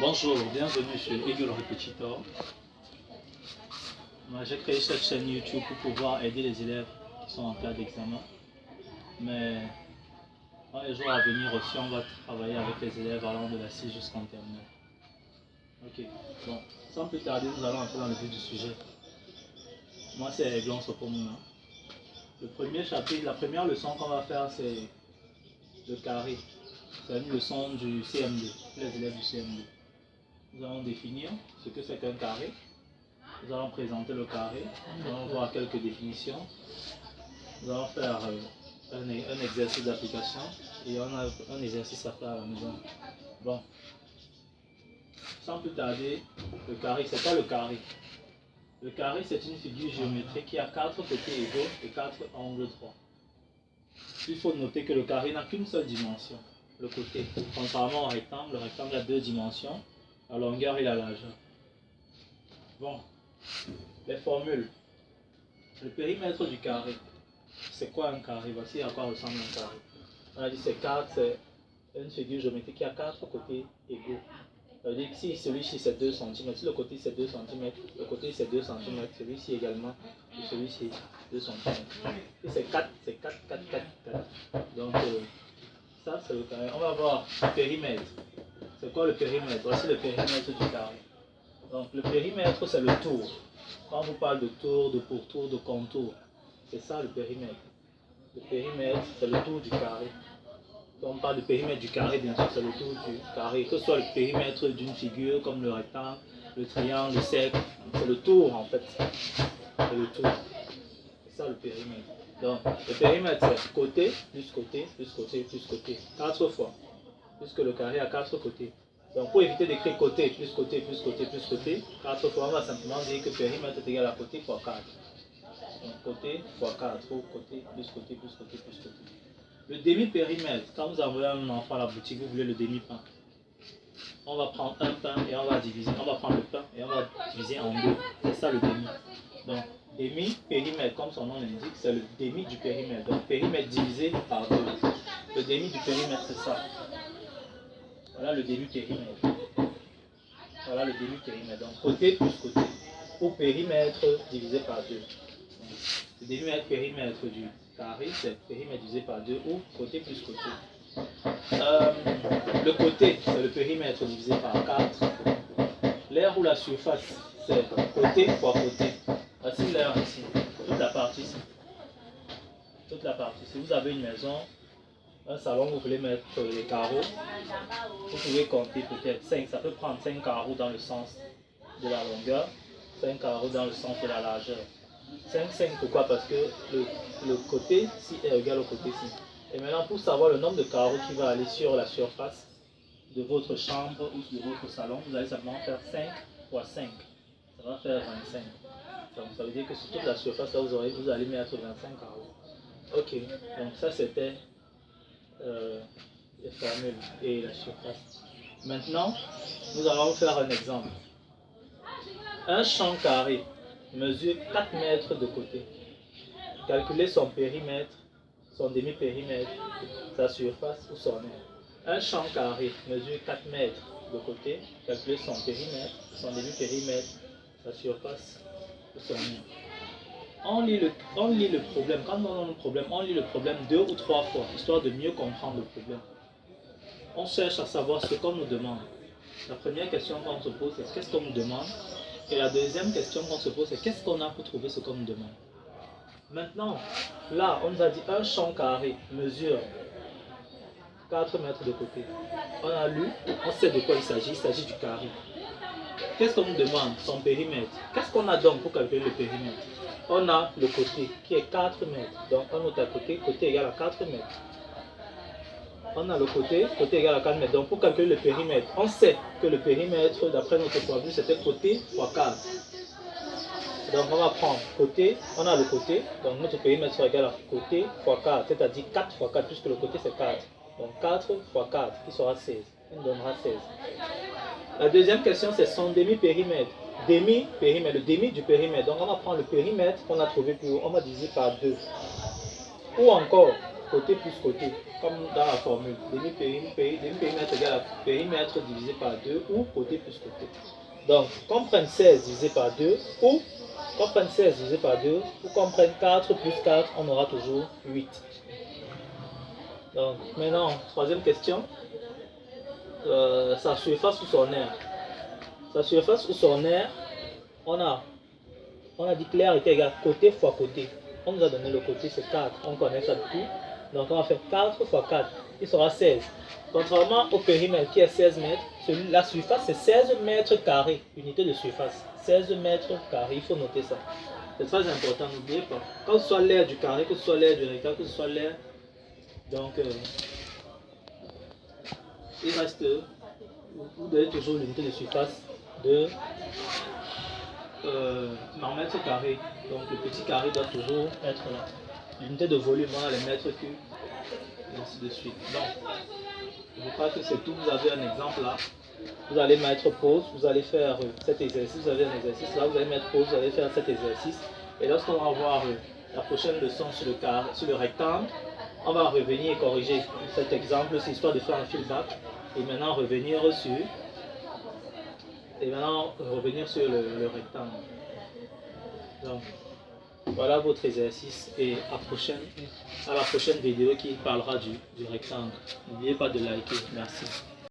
Bonjour, bienvenue sur Eagle Repetitor. J'ai créé cette chaîne YouTube pour pouvoir aider les élèves qui sont en classe d'examen. Mais dans les jours à venir aussi, on va travailler avec les élèves allant de la 6 jusqu'en terminale. Ok, bon, sans plus tarder, nous allons entrer dans le vif du sujet. Moi, c'est Eglon Sopomuna. Le premier chapitre, la première leçon qu'on va faire, c'est le carré. C'est une leçon du CM2, pour les élèves du CM2. Nous allons définir ce que c'est qu'un carré. Nous allons présenter le carré. Nous allons voir quelques définitions. Nous allons faire un exercice d'application et on a un exercice à faire à la maison. Bon, sans plus tarder, le carré, c'est quoi le carré? Le carré, c'est une figure géométrique qui a 4 côtés égaux et 4 angles droits. Il faut noter que le carré n'a qu'une seule dimension, le côté. Contrairement au rectangle, le rectangle a 2 dimensions, la longueur et la largeur. Bon, les formules. Le périmètre du carré. C'est quoi un carré? Voici à quoi ressemble un carré. On a dit c'est une figure géométrique qui a 4 côtés égaux. Ça veut dire que si celui-ci c'est 2 cm, si le côté c'est 2 cm, le côté c'est 2 cm, celui-ci également, et celui-ci 2 cm. Et c'est 4, c'est 4, 4, 4, 4. Donc ça c'est le carré. On va voir le périmètre. C'est quoi le périmètre? Voici le périmètre du carré. Donc le périmètre c'est le tour. Quand on vous parle de tour, de pourtour, de contour, c'est ça le périmètre. Le périmètre c'est le tour du carré. Quand on parle du périmètre du carré, bien sûr c'est le tour du carré. Que ce soit le périmètre d'une figure comme le rectangle, le triangle, le cercle, c'est le tour en fait. C'est le tour. C'est ça le périmètre. Donc le périmètre c'est côté, plus côté, plus côté, plus côté. 4 fois. Puisque le carré a 4 côtés. Donc pour éviter d'écrire côté, plus côté, plus côté, plus côté, 4 fois, on va simplement dire que périmètre est égal à côté fois 4. Donc côté fois 4, côté, plus côté, plus côté, plus côté. Le demi-périmètre, quand vous envoyez un enfant à la boutique, vous voulez le demi-pain. On va prendre un pain et on va diviser. On va prendre le pain et on va diviser en deux. C'est ça le demi. Donc demi-périmètre, comme son nom l'indique, c'est le demi du périmètre. Donc périmètre divisé par 2. Le demi du périmètre, c'est ça. Voilà le demi-périmètre. Voilà le demi-périmètre. Donc côté plus côté. Ou périmètre divisé par 2. Le demi-périmètre du carré, c'est périmètre divisé par 2 ou côté plus côté. Le côté, c'est le périmètre divisé par 4. L'aire ou la surface, c'est côté fois côté. Voici l'aire ici. Toute la partie ici. Toute la partie. Si vous avez une maison, un salon, vous voulez mettre les carreaux, vous pouvez compter peut-être 5. Ça peut prendre 5 carreaux dans le sens de la longueur, 5 carreaux dans le sens de la largeur. 5, 5, pourquoi? Parce que le côté ci est égal au côté ci. Et maintenant, pour savoir le nombre de carreaux qui va aller sur la surface de votre chambre ou de votre salon, vous allez simplement faire 5 fois 5. Ça va faire 25. Donc ça veut dire que sur toute la surface, là, vous allez mettre 25 carreaux. Ok, donc ça c'était les formules et la surface. Maintenant, nous allons faire un exemple. Un champ carré mesure 4 mètres de côté. Calculez son périmètre, son demi-périmètre, sa surface ou son aire. Un champ carré mesure 4 mètres de côté. Calculez son périmètre, son demi-périmètre, sa surface ou son aire. On lit le problème. Quand on a un problème, on lit le problème 2 ou 3 fois, histoire de mieux comprendre le problème. On cherche à savoir ce qu'on nous demande. La première question qu'on se pose, c'est qu'est-ce qu'on nous demande? Et la deuxième question qu'on se pose, c'est qu'est-ce qu'on a pour trouver ce qu'on nous demande? Maintenant, là, on nous a dit un champ carré mesure 4 mètres de côté. On a lu, on sait de quoi il s'agit du carré. Qu'est-ce qu'on nous demande? Son périmètre. Qu'est-ce qu'on a donc pour calculer le périmètre? On a le côté qui est 4 mètres. Donc on note à côté égal à 4 mètres. On a le côté égal à 4 mètres. Donc pour calculer le périmètre, on sait que le périmètre, d'après notre formule, c'était côté fois 4. Donc on va prendre côté, on a le côté, donc notre périmètre sera égal à côté fois 4, c'est-à-dire 4 fois 4, puisque le côté c'est 4. Donc 4 fois 4, qui sera 16. Il nous donnera 16. La deuxième question, c'est son demi-périmètre. Demi-périmètre, le demi du périmètre. Donc on va prendre le périmètre qu'on a trouvé plus haut, on va diviser par 2. Ou encore, côté plus côté, comme dans la formule. Demi-périmètre égale à périmètre divisé par 2 ou côté plus côté. Donc, qu'on prenne 16 divisé par 2 ou qu'on prenne 16 divisé par 2 ou qu'on prenne 4 plus 4, on aura toujours 8. Donc, maintenant, troisième question. Sa surface ou son aire. Sa surface ou son aire, on a dit que l'aire était égal côté fois côté. On nous a donné le côté, c'est 4. On connaît ça depuis. Donc, on va faire 4 fois 4. Il sera 16. Contrairement au périmètre qui est 16 mètres, la surface c'est 16 mètres carrés. Unité de surface. 16 mètres carrés. Il faut noter ça. C'est très important, n'oubliez pas. Que ce soit l'aire du carré, que ce soit l'aire du rectangle, que ce soit l'aire. Donc, il reste. Vous donnez toujours l'unité de surface de en mètres carrés. Donc le petit carré doit toujours être là. L'unité de volume, on a les mètres cubes, et ainsi de suite. Donc, je crois que c'est tout. Vous avez un exemple là. Vous allez mettre pause, vous allez faire cet exercice. Vous avez un exercice là, vous allez mettre pause, vous allez faire cet exercice. Et lorsqu'on va voir la prochaine leçon sur le carré, sur le rectangle, on va revenir et corriger cet exemple, c'est histoire de faire un feedback. Et maintenant revenir sur le rectangle. Donc voilà votre exercice et à la prochaine vidéo qui parlera du rectangle. N'oubliez pas de liker. Merci.